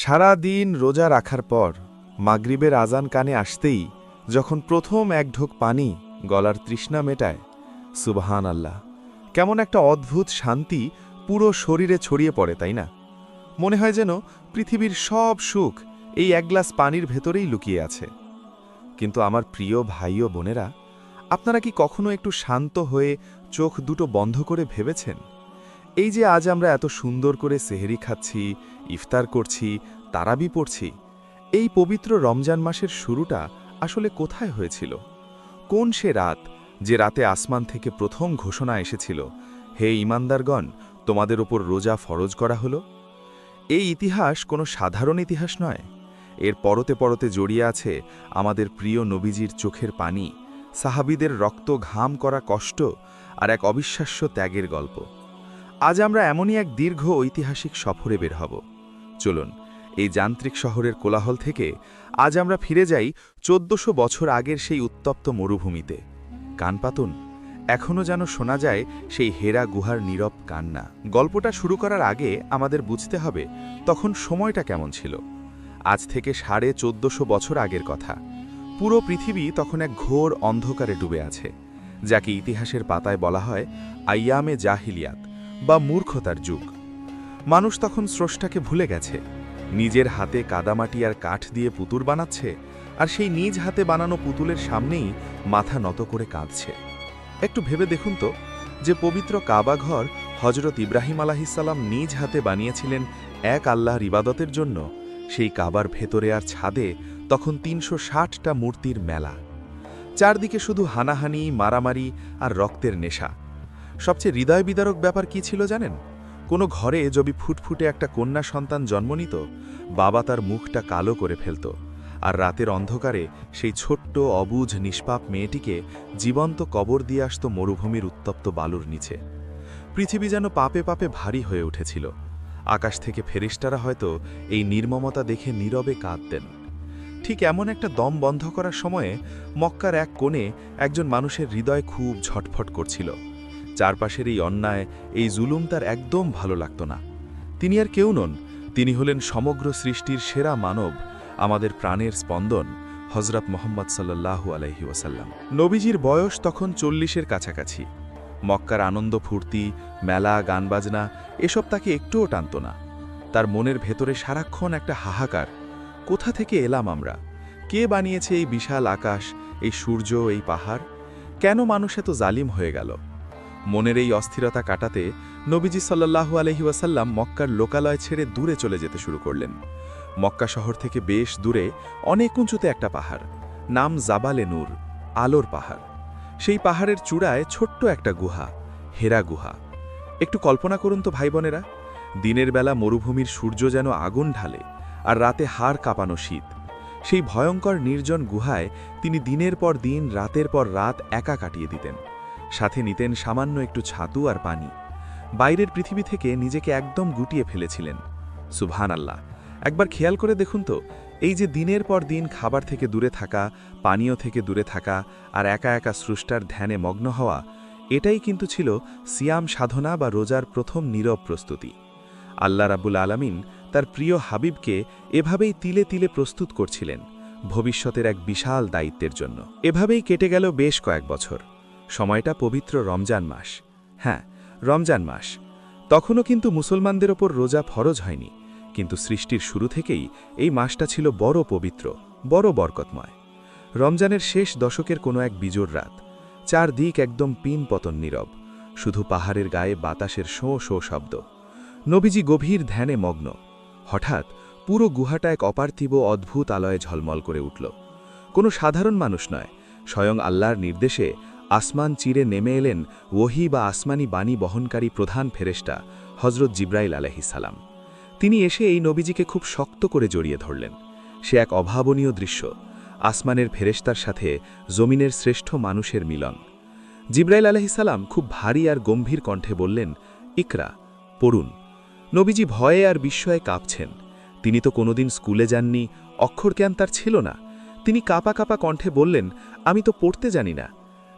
সারা দিন রোজা রাখার পর মাগরিবের আজান কানে আসতেই যখন প্রথম এক ঢোক পানি গলার তৃষ্ণা মেটায়, সুবহান আল্লাহ, কেমন একটা অদ্ভুত শান্তি পুরো শরীরে ছড়িয়ে পড়ে, তাই না? মনে হয় যেন পৃথিবীর সব সুখ এই এক গ্লাস পানির ভেতরেই লুকিয়ে আছে। কিন্তু আমার প্রিয় ভাই ও বোনেরা, আপনারা কি কখনো একটু শান্ত হয়ে চোখ দুটো বন্ধ করে ভেবেছেন, এই যে আজ আমরা এত সুন্দর করে সেহরি খাচ্ছি, ইফতার করছি, তারাবি পড়ছি, এই পবিত্র রমজান মাসের শুরুটা আসলে কোথায় হয়েছিল? কোন সে রাত, যে রাতে আসমান থেকে প্রথম ঘোষণা এসেছিল, হে ঈমানদারগণ, তোমাদের ওপর রোজা ফরজ করা হলো? এই ইতিহাস কোনো সাধারণ ইতিহাস নয়। এর পরতে পরতে জড়িয়ে আছে আমাদের প্রিয় নবীজির চোখের পানি, সাহাবীদের রক্ত ঘাম করা কষ্ট আর এক অবিশ্বাস্য ত্যাগের গল্প। আজ আমরা এমনই এক দীর্ঘ ঐতিহাসিক সফরে বের হব। চলুন, এই যান্ত্রিক শহরের কোলাহল থেকে আজ আমরা ফিরে যাই ১৪০০ বছর আগের সেই উত্তপ্ত মরুভূমিতে। কান পাতুন, এখনও যেন শোনা যায় সেই হেরা গুহার নীরব কান্না। গল্পটা শুরু করার আগে আমাদের বুঝতে হবে তখন সময়টা কেমন ছিল। আজ থেকে ১৪৫০ বছর আগের কথা। পুরো পৃথিবী তখন এক ঘোর অন্ধকারে ডুবে আছে, যাকে ইতিহাসের পাতায় বলা হয় আইয়ামে জাহিলিয়াত বা মূর্খতার যুগ। মানুষ তখন স্রষ্টাকে ভুলে গেছে, নিজের হাতে কাদামাটি আর কাঠ দিয়ে পুতুল বানাচ্ছে, আর সেই নিজ হাতে বানানো পুতুলের সামনেই মাথা নত করে কাঁদছে। একটু ভেবে দেখুন তো, যে পবিত্র কাবা ঘর হজরত ইব্রাহিম আলাহিসাল্লাম নিজ হাতে বানিয়েছিলেন এক আল্লাহর ইবাদতের জন্য, সেই কাবার ভেতরে আর ছাদে তখন ৩৬০টা মূর্তির মেলা। চারদিকে শুধু হানাহানি, মারামারি আর রক্তের নেশা। সবচেয়ে হৃদয় বিদারক ব্যাপার কি ছিল জানেন? কোনো ঘরে যদি ফুটফুটে একটা কন্যা সন্তান জন্ম নিত, বাবা তার মুখটা কালো করে ফেলত, আর রাতের অন্ধকারে সেই ছোট্ট অবুঝ নিষ্পাপ মেয়েটিকে জীবন্ত কবর দিয়ে আসত মরুভূমির উত্তপ্ত বালুর নিচে। পৃথিবী যেন পাপে পাপে ভারী হয়ে উঠেছিল। আকাশ থেকে ফেরেশতারা হয়তো এই নির্মমতা দেখে নীরবে কাঁদতেন। ঠিক এমন একটা দম বন্ধ করার সময়ে মক্কার এক কোণে একজন মানুষের হৃদয় খুব ঝটফট করছিল। চারপাশের এই অন্যায়, এই জুলুম তার একদম ভালো লাগত না। তিনি আর কেউ নন, তিনি হলেন সমগ্র সৃষ্টির সেরা মানব, আমাদের প্রাণের স্পন্দন, হযরত মুহাম্মদ সাল্লাল্লাহু আলাইহি ওয়াসাল্লাম। নবীজির বয়স তখন ৪০-এর কাছাকাছি। মক্কার আনন্দ ফুর্তি, মেলা, গানবাজনা এসব তাকে একটুও টানত না। তার মনের ভেতরে সারাক্ষণ একটা হাহাকার, কোথা থেকে এলাম আমরা? কে বানিয়েছে এই বিশাল আকাশ, এই সূর্য, এই পাহাড়? কেন মানুষ এত জালিম হয়ে গেল? মনের এই অস্থিরতা কাটাতে নবীজি সাল্লাল্লাহু আলাইহি ওয়াসাল্লাম মক্কার লোকালয় ছেড়ে দূরে চলে যেতে শুরু করলেন। মক্কা শহর থেকে বেশ দূরে অনেক উঁচুতে একটা পাহাড়, নাম জাবালে নূর, আলোর পাহাড়। সেই পাহাড়ের চূড়ায় ছোট্ট একটা গুহা, হেরা গুহা। একটু কল্পনা করুন তো ভাই বোনেরা, দিনের বেলা মরুভূমির সূর্য যেন আগুন ঢালে, আর রাতে হাড় কাঁপানো শীত। সেই ভয়ঙ্কর নির্জন গুহায় তিনি দিনের পর দিন, রাতের পর রাত একা কাটিয়ে দিতেন। সাথে নিতেন সামান্য একটু ছাতু আর পানি। বাইরের পৃথিবী থেকে নিজেকে একদম গুটিয়ে ফেলেছিলেন। সুবহান আল্লাহ, একবার খেয়াল করে দেখুন তো, এই যে দিনের পর দিন খাবার থেকে দূরে থাকা, পানীয় থেকে দূরে থাকা, আর একা একা স্রষ্টার ধ্যানে মগ্ন হওয়া, এটাই কিন্তু ছিল সিয়াম সাধনা বা রোজার প্রথম নীরব প্রস্তুতি। আল্লাহ রাব্বুল আলামিন তার প্রিয় হাবিবকে এভাবেই তিলে তিলে প্রস্তুত করছিলেন ভবিষ্যতের এক বিশাল দায়িত্বের জন্য। এভাবেই কেটে গেল বেশ কয়েক বছর। সময়টা পবিত্র রমজান মাস। হ্যাঁ, রমজান মাস। তখনও কিন্তু মুসলমানদের ওপর রোজা ফরজ হয়নি, কিন্তু সৃষ্টির শুরু থেকেই এই মাসটা ছিল বড় পবিত্র, বড় বরকতময়। রমজানের শেষ দশকের কোনো এক বিজোড় রাত, চারদিক একদম পিন পতন নীরব, শুধু পাহাড়ের গায়ে বাতাসের শোঁ শোঁ শব্দ। নবীজি গভীর ধ্যানে মগ্ন। হঠাৎ পুরো গুহাটা এক অপার্থিব অদ্ভুত আলয়ে ঝলমল করে উঠল। কোনো সাধারণ মানুষ নয়, স্বয়ং আল্লাহর নির্দেশে আসমান চিরে নেমে এলেন ওহী বা আসমানি বাণী বহনকারী প্রধান ফেরেশতা হযরত জিবরাইল আলাইহিস সালাম। তিনি এসে এই নবীজিকে খুব শক্ত করে জড়িয়ে ধরলেন। সে এক অভাবনীয় দৃশ্য, আসমানের ফেরেশতার সাথে জমিনের শ্রেষ্ঠ মানুষের মিলন। জিবরাইল আলাইহিস সালাম খুব ভারী আর গম্ভীর কণ্ঠে বললেন, ইকরা, পড়ুন। নবীজি ভয়ে আর বিস্ময়ে কাঁপছেন। তিনি তো কোনোদিন স্কুলে যাননি, অক্ষরজ্ঞান তার ছিল না। তিনি কাঁপা কাঁপা কণ্ঠে বললেন, আমি তো পড়তে জানি না।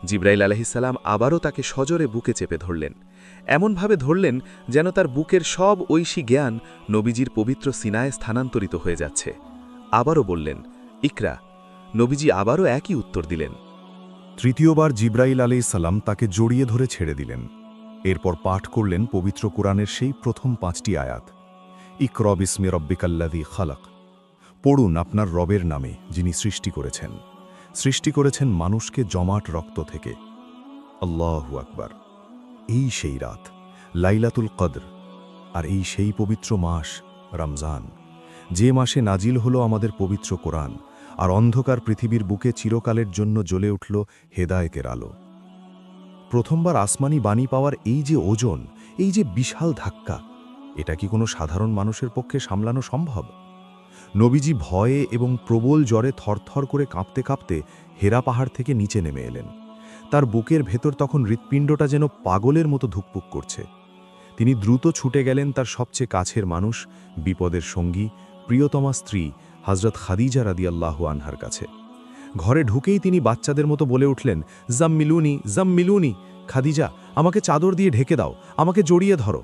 জিবরাইল আলাইহিস সালাম আবারও তাকে সজোরে বুকে চেপে ধরলেন। এমনভাবে ধরলেন যেন তার বুকের সব ঐশী জ্ঞান নবীজির পবিত্র সিনায় স্থানান্তরিত হয়ে যাচ্ছে। আবারও বললেন, ইকরা। নবীজি আবারও একই উত্তর দিলেন। তৃতীয়বার জিব্রাইল আলাইহিসসালাম তাকে জড়িয়ে ধরে ছেড়ে দিলেন। এরপর পাঠ করলেন পবিত্র কোরআনের সেই প্রথম 5টি আয়াত। ইকরা বিসমি রব্বিকাল্লাযী খালাক। পড়ুন আপনার রবের নামে, যিনি সৃষ্টি করেছেন। সৃষ্টি করেছেন মানুষকে জমাট রক্ত থেকে। আল্লাহু আকবার। এই সেই রাত, লাইলাতুল কদর, আর এই সেই পবিত্র মাস, রমজান, যে মাসে নাজিল হলো আমাদের পবিত্র কোরআন, আর অন্ধকার পৃথিবীর বুকে চিরকালের জন্য জ্বলে উঠল হেদায়েতের আলো। প্রথমবার আসমানি বাণী পাওয়ার এই যে ওজন, এই যে বিশাল ধাক্কা, এটা কি কোনো সাধারণ মানুষের পক্ষে সামলানো সম্ভব? নবীজি ভয়ে এবং প্রবল জ্বরে থরথর করে কাঁপতে কাঁপতে হেরা পাহাড় থেকে নিচে নেমে এলেন। তার বুকের ভেতর তখন হৃৎপিণ্ডটা যেন পাগলের মতো ধুকপুক করছে। তিনি দ্রুত ছুটে গেলেন তার সবচেয়ে কাছের মানুষ, বিপদের সঙ্গী, প্রিয়তমা স্ত্রী হযরত খাদিজা রাদিয়াল্লাহু আনহার কাছে। ঘরে ঢুকেই তিনি বাচ্চাদের মতো বলে উঠলেন, জাম্মিলুনি জাম্মিলুনি, খাদিজা, আমাকে চাদর দিয়ে ঢেকে দাও, আমাকে জড়িয়ে ধরো।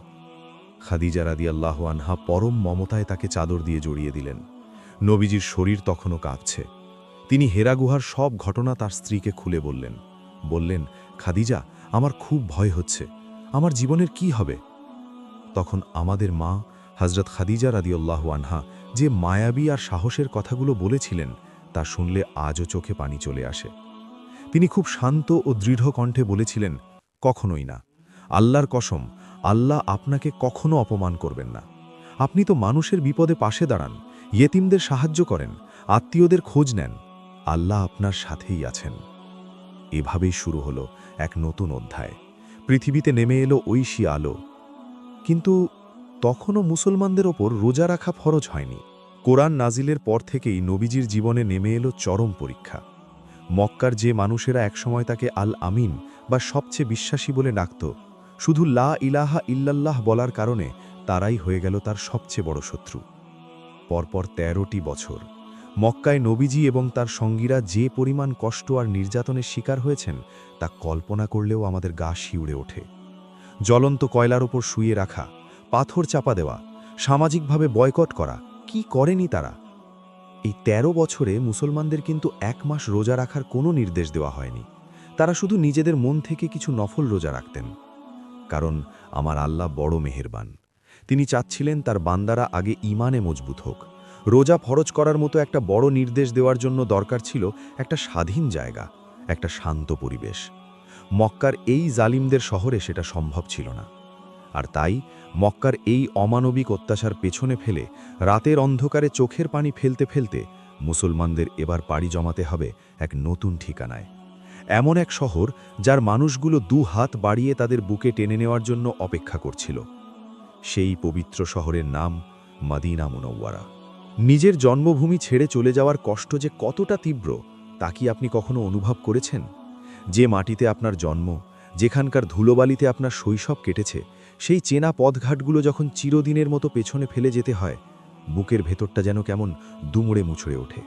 খাদিজা রাদিয়াল্লাহু আনহা পরম মমতায় তাকে চাদর দিয়ে জড়িয়ে দিলেন। নবীজির শরীর তখনও কাঁপছে। তিনি হেরা গুহার সব ঘটনা তার স্ত্রীকে খুলে বললেন, খাদিজা, আমার খুব ভয় হচ্ছে, আমার জীবনের কি হবে? তখন আমাদের মা হযরত খাদিজা রাদিয়াল্লাহু আনহা যে মায়াবী আর সাহসের কথাগুলো বলেছিলেন, তা শুনলে আজও চোখে পানি চলে আসে। তিনি খুব শান্ত ও দৃঢ় কণ্ঠে বলেছিলেন, কখনোই না, আল্লাহর কসম, আল্লাহ আপনাকে কখনো অপমান করবেন না। আপনি তো মানুষের বিপদে পাশে দাঁড়ান, ইয়েতিমদের সাহায্য করেন, আত্মীয়দের খোঁজ নেন, আল্লাহ আপনার সাথেই আছেন। এভাবেই শুরু হলো এক নতুন অধ্যায়। পৃথিবীতে নেমে এলো ঐশী আলো। কিন্তু তখনও মুসলমানদের ওপর রোজা রাখা ফরজ হয়নি। কোরআন নাজিলের পর থেকেই নবীজির জীবনে নেমে এলো চরম পরীক্ষা। মক্কার যে মানুষেরা একসময় তাকে আল আমিন বা সবচেয়ে বিশ্বাসী বলে ডাকত, শুধু লা ইলাহা ইল্লাল্লাহ বলার কারণে তারাই হয়ে গেল তার সবচেয়ে বড় শত্রু। পরপর 13টি বছর মক্কায় নবীজি এবং তার সঙ্গীরা যে পরিমাণ কষ্ট আর নির্যাতনের শিকার হয়েছেন, তা কল্পনা করলেও আমাদের গা শিউড়ে ওঠে। জ্বলন্ত কয়লার ওপর শুয়ে রাখা, পাথর চাপা দেওয়া, সামাজিকভাবে বয়কট করা, কি করেনি তারা? এই 13 বছরে মুসলমানদের কিন্তু 1 মাস রোজা রাখার কোনো নির্দেশ দেওয়া হয়নি। তারা শুধু নিজেদের মন থেকে কিছু নফল রোজা রাখতেন। কারণ আমার আল্লাহ বড় মেহেরবান। তিনি চাচ্ছিলেন তার বান্দারা আগে ঈমানে মজবুত হোক। রোজা ফরজ করার মতো একটা বড় নির্দেশ দেওয়ার জন্য দরকার ছিল একটা স্বাধীন জায়গা, একটা শান্ত পরিবেশ। মক্কার এই জালিমদের শহরে সেটা সম্ভব ছিল না। আর তাই মক্কার এই অমানবিক অত্যাচার পেছনে ফেলে রাতের অন্ধকারে চোখের পানি ফেলতে ফেলতে মুসলমানদের এবার পাড়ি জমাতে হবে এক নতুন ঠিকানায়। এমন এক শহর যার মানুষগুলো 2 হাত বাড়িয়ে তাদের বুকে টেনে নেওয়ার জন্য অপেক্ষা করছিল। সেই পবিত্র শহরের নাম মদিনা মুনওয়ারা। নিজের জন্মভূমি ছেড়ে চলে যাওয়ার কষ্ট যে কতটা তীব্র, তা কি আপনি কখনো অনুভব করেছেন? যে মাটিতে আপনার জন্ম, যেখানকার ধুলোবালিতে আপনার শৈশব কেটেছে, সেই চেনা পথঘাটগুলো যখন চিরদিনের মতো পেছনে ফেলে যেতে হয়, বুকের ভেতরটা যেন কেমন দুমড়ে মুছড়ে ওঠে।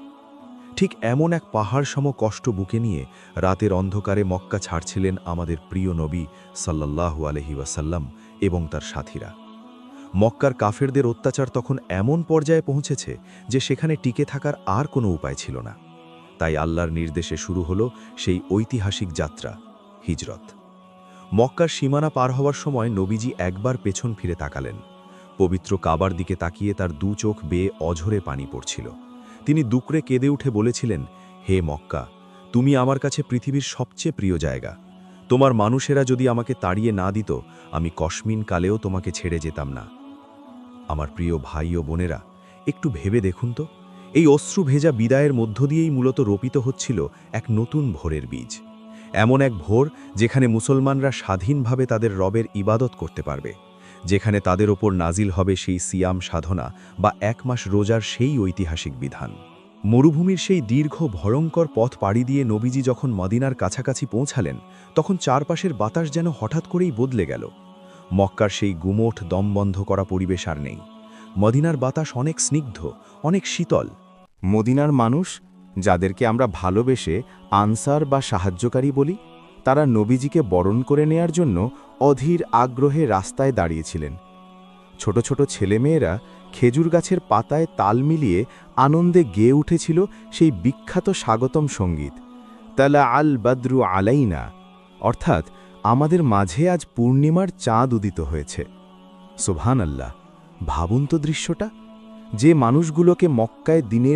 ঠিক এমন এক পাহাড়সম কষ্ট বুকে নিয়ে রাতের অন্ধকারে মক্কা ছাড়ছিলেন আমাদের প্রিয় নবী সাল্লাল্লাহু আলাইহি ওয়াসাল্লাম এবং তার সাথীরা। মক্কার কাফেরদের অত্যাচার তখন এমন পর্যায়ে পৌঁছেছে যে সেখানে টিকে থাকার আর কোনো উপায় ছিল না। তাই আল্লাহর নির্দেশে শুরু হলো সেই ঐতিহাসিক যাত্রা, হিজরত। মক্কার সীমানা পার হওয়ার সময় নবীজি একবার পেছন ফিরে তাকালেন। পবিত্র কাবার দিকে তাকিয়ে তার 2 চোখ বেয়ে অঝরে পানি পড়ছিল। তিনি দুকরে কেঁদে উঠে বলেছিলেন, হে মক্কা, তুমি আমার কাছে পৃথিবীর সবচেয়ে প্রিয় জায়গা। তোমার মানুষেরা যদি আমাকে তাড়িয়ে না দিত, আমি কসমিন কালেও তোমাকে ছেড়ে যেতাম না। আমার প্রিয় ভাই ও বোনেরা, একটু ভেবে দেখুন তো, এই অশ্রু ভেজা বিদায়ের মধ্য দিয়েই মূলত রোপিত হচ্ছিল এক নতুন ভোরের বীজ। এমন এক ভোর যেখানে মুসলমানরা স্বাধীনভাবে তাদের রবের ইবাদত করতে পারবে, যেখানে তাদের ওপর নাজিল হবে সেই সিয়াম সাধনা বা 1 মাস রোজার সেই ঐতিহাসিক বিধান। মরুভূমির সেই দীর্ঘ ভয়ঙ্কর পথ পাড়ি দিয়ে নবীজি যখন মদিনার কাছাকাছি পৌঁছালেন, তখন চারপাশের বাতাস যেন হঠাৎ করেই বদলে গেল। মক্কার সেই গুমোট দমবন্ধ করা পরিবেশ আর নেই। মদিনার বাতাস অনেক স্নিগ্ধ, অনেক শীতল। মদিনার মানুষ, যাদেরকে আমরা ভালোবেসে আনসার বা সাহায্যকারী বলি, তারা নবীজিকে বরণ করে নেয়ার জন্য অধীর আগ্রহে রাস্তায় দাঁড়িয়েছিলেন। ছোট ছোট ছেলেমেয়েরা খেজুর গাছের পাতায় তাল মিলিয়ে আনন্দে গেয়ে উঠেছিল সেই বিখ্যাত স্বাগতম সঙ্গীত, তালা আল বদরু আলাইনা, অর্থাৎ আমাদের মাঝে আজ পূর্ণিমার চাঁদ উদিত হয়েছে। সুবহানাল্লাহ! ভাবুন তো দৃশ্যটা, যে মানুষগুলোকে মক্কায় দিনের